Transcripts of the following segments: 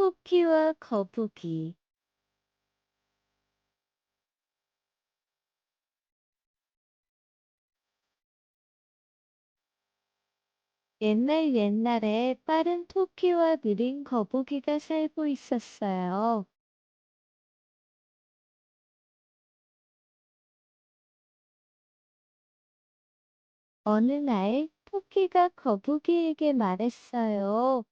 토끼와 거북이. 옛날에 빠른 토끼와 느린 거북이가 살고 있었어요. 어느 날 토끼가 거북이에게 말했어요.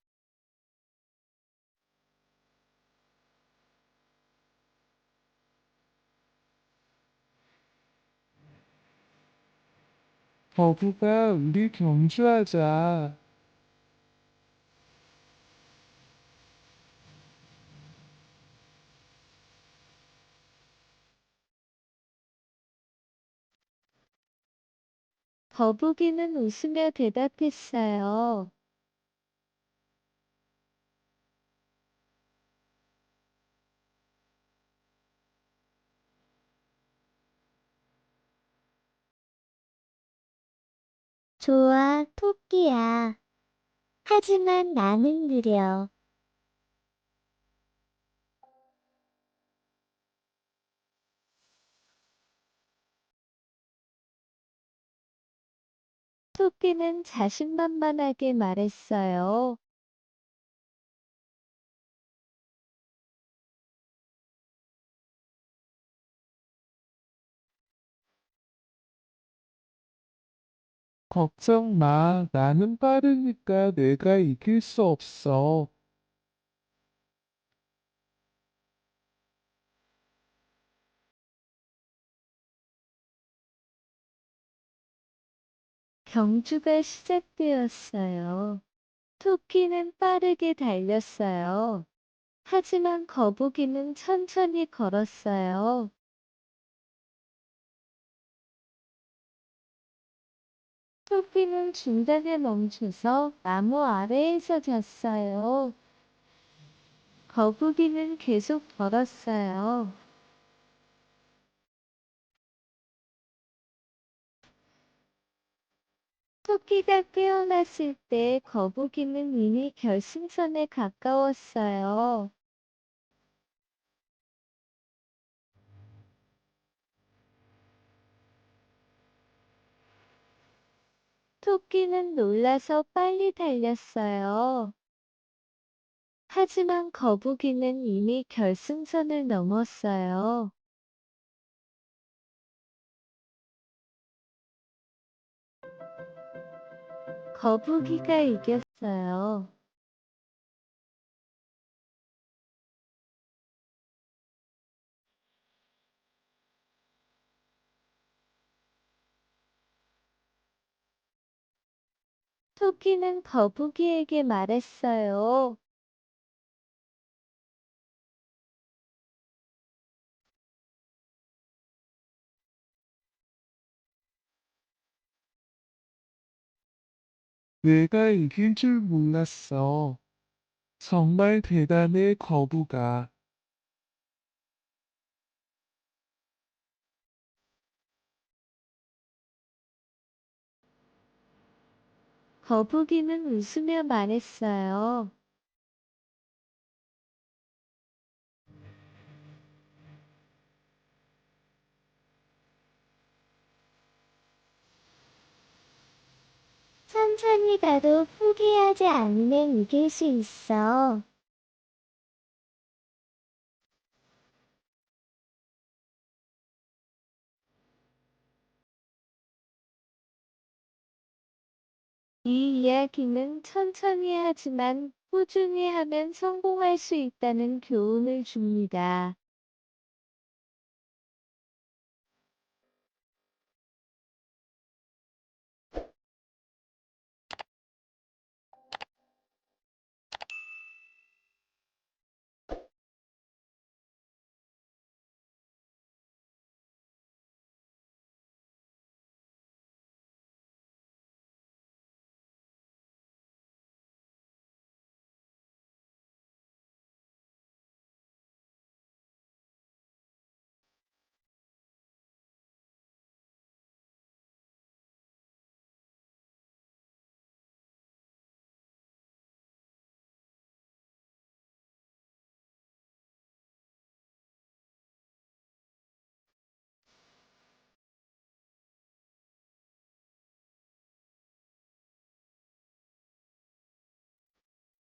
거북아, 우리 경주하자. 거북이는 웃으며 대답했어요. 좋아, 토끼야. 하지만 나는 느려. 토끼는 자신만만하게 말했어요. 걱정 마. 나는 빠르니까 내가 이길 수 없어. 경주가 시작되었어요. 토끼는 빠르게 달렸어요. 하지만 거북이는 천천히 걸었어요. 토끼는 중간에 멈춰서 나무 아래에서 잤어요. 거북이는 계속 걸었어요. 토끼가 깨어났을 때 거북이는 이미 결승선에 가까웠어요. 토끼는 놀라서 빨리 달렸어요. 하지만 거북이는 이미 결승선을 넘었어요. 거북이가 이겼어요. 토끼는 거북이에게 말했어요. 내가 이길 줄 몰랐어. 정말 대단해, 거북아. 거북이는 웃으며 말했어요. 천천히 가도 포기하지 않으면 이길 수 있어. 이 이야기는 천천히 하지만 꾸준히 하면 성공할 수 있다는 교훈을 줍니다.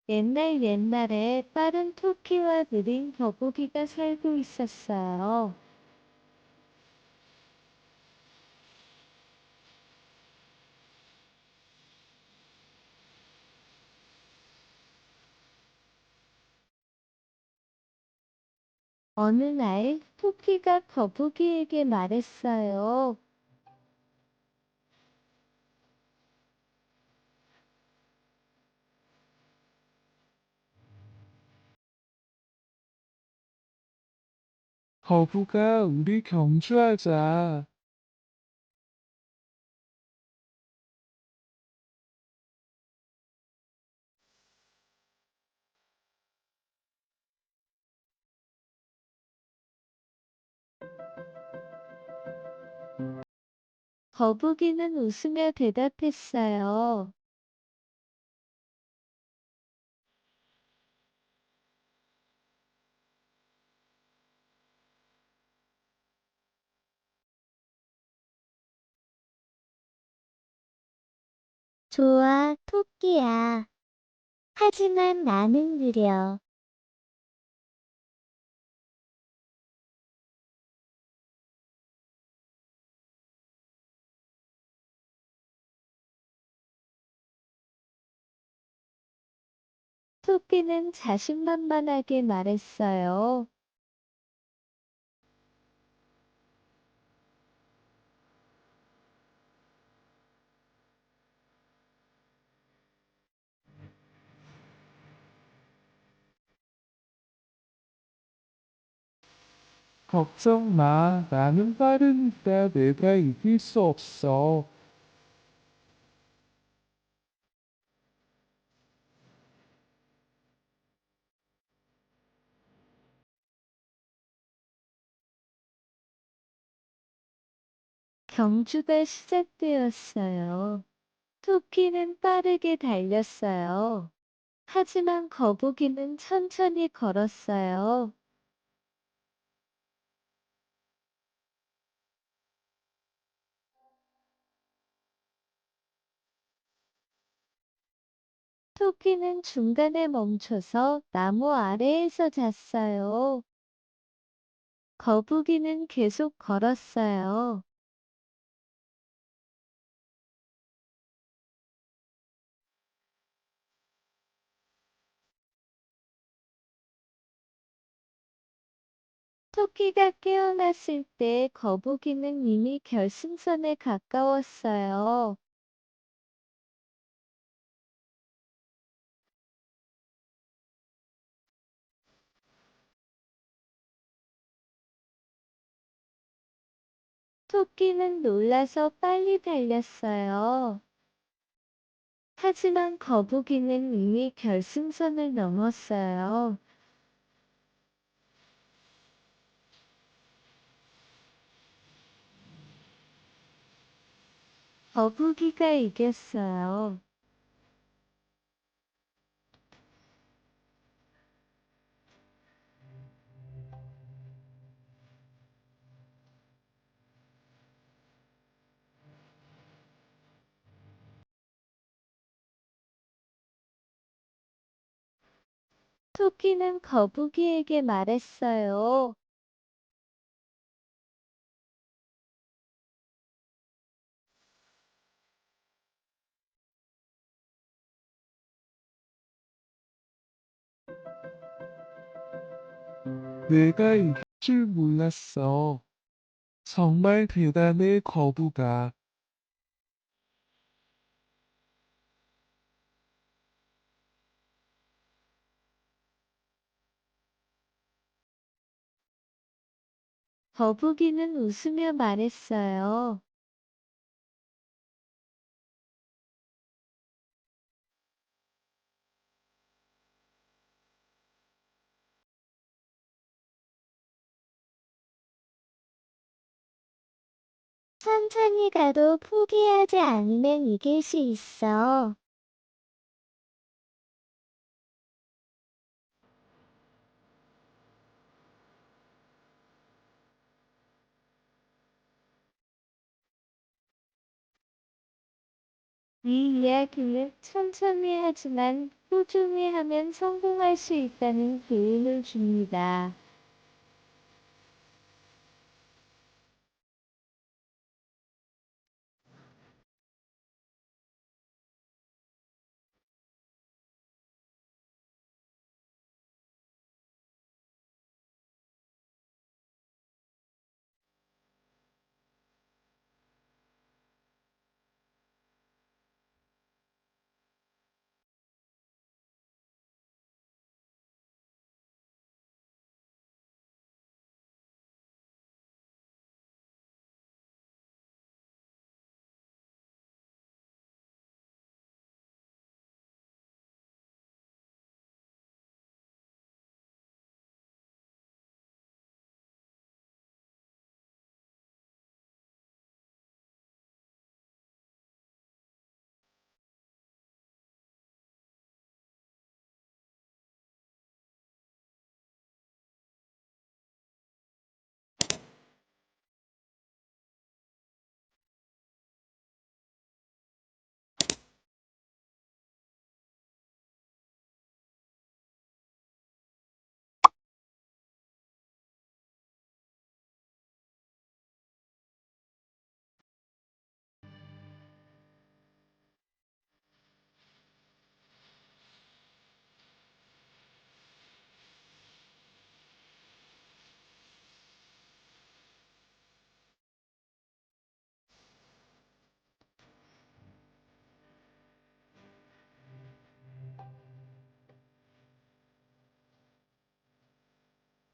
옛날에 빠른 토끼와 느린 거북이가 살고 있었어요. 어느 날 토끼가 거북이에게 말했어요. 거북아, 우리 경주하자. 거북이는 웃으며 대답했어요. 좋아, 토끼야. 하지만 나는 느려. 토끼는 자신만만하게 말했어요. 걱정 마. 나는 빠르니까 내가 이길 수 없어. 경주가 시작되었어요. 토끼는 빠르게 달렸어요. 하지만 거북이는 천천히 걸었어요. 토끼는 중간에 멈춰서 나무 아래에서 잤어요. 거북이는 계속 걸었어요. 토끼가 깨어났을 때 거북이는 이미 결승선에 가까웠어요. 토끼는 놀라서 빨리 달렸어요. 하지만 거북이는 이미 결승선을 넘었어요. 거북이가 이겼어요. 토끼는 거북이에게 말했어요. 내가 이길 줄 몰랐어. 정말 대단해, 거북아. 거북이는 웃으며 말했어요. 천천히 가도 포기하지 않으면 이길 수 있어. 이 이야기는 천천히 하지만 꾸준히 하면 성공할 수 있다는 교훈을 줍니다.